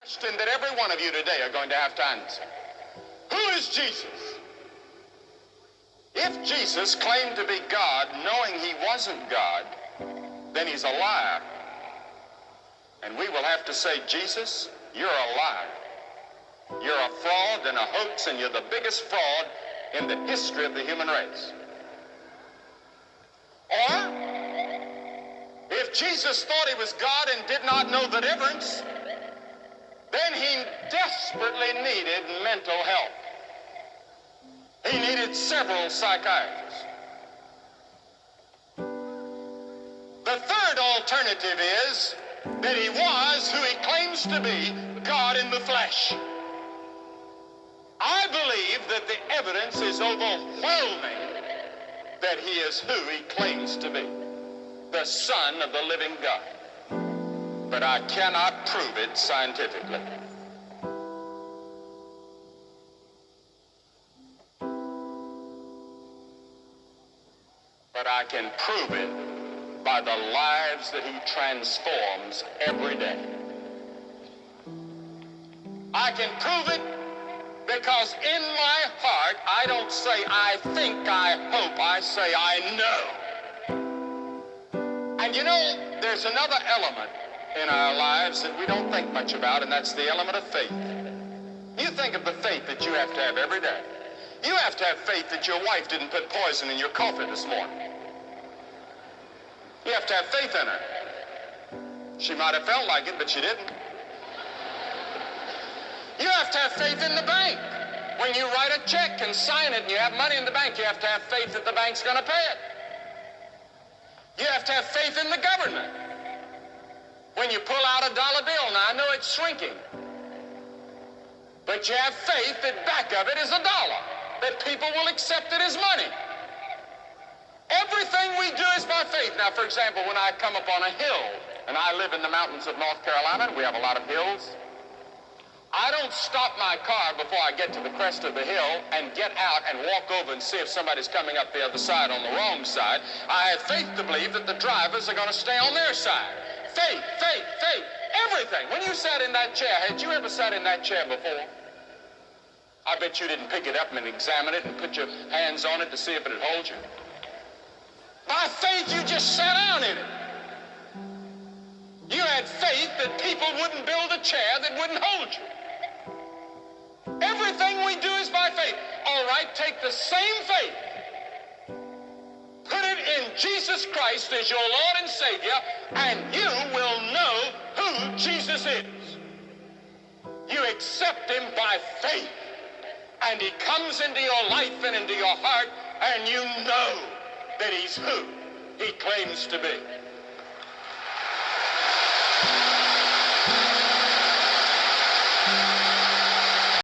Question that every one of you today are going to have to answer. Who is Jesus? If Jesus claimed to be God knowing he wasn't God, then he's a liar. And we will have to say, Jesus, you're a liar. You're a fraud and a hoax, and you're the biggest fraud in the history of the human race. Or, if Jesus thought he was God and did not know the difference, then he desperately needed mental help. He needed several psychiatrists. The third alternative is that he was who he claims to be, God in the flesh. I believe that the evidence is overwhelming that he is who he claims to be, the Son of the living God. But I cannot prove it scientifically. But I can prove it by the lives that he transforms every day. I can prove it because in my heart, I don't say I think, I hope, I say I know. And you know, there's another element in our lives that we don't think much about, and that's the element of faith. You think of the faith that you have to have every day. You have to have faith that your wife didn't put poison in your coffee this morning. You have to have faith in her. She might have felt like it, but she didn't. You have to have faith in the bank. When you write a check and sign it and you have money in the bank, you have to have faith that the bank's going to pay it. You have to have faith in the government. When you pull out a dollar bill, now I know it's shrinking, but you have faith that back of it is a dollar, that people will accept it as money. Everything we do is by faith. Now, for example, when I come up on a hill, and I live in the mountains of North Carolina, and we have a lot of hills, I don't stop my car before I get to the crest of the hill and get out and walk over and see if somebody's coming up the other side on the wrong side. I have faith to believe that the drivers are going to stay on their side. Faith, faith, faith, everything. When you sat in that chair, had you ever sat in that chair before? I bet you didn't pick it up and examine it and put your hands on it to see if it'd hold you. By faith, you just sat down in it. You had faith that people wouldn't build a chair that wouldn't hold you. Everything we do is by faith. All right, take the same faith, put it in Jesus Christ as your Lord and Savior, and you will know who Jesus is. You accept him by faith, and he comes into your life and into your heart, and you know that he's who he claims to be.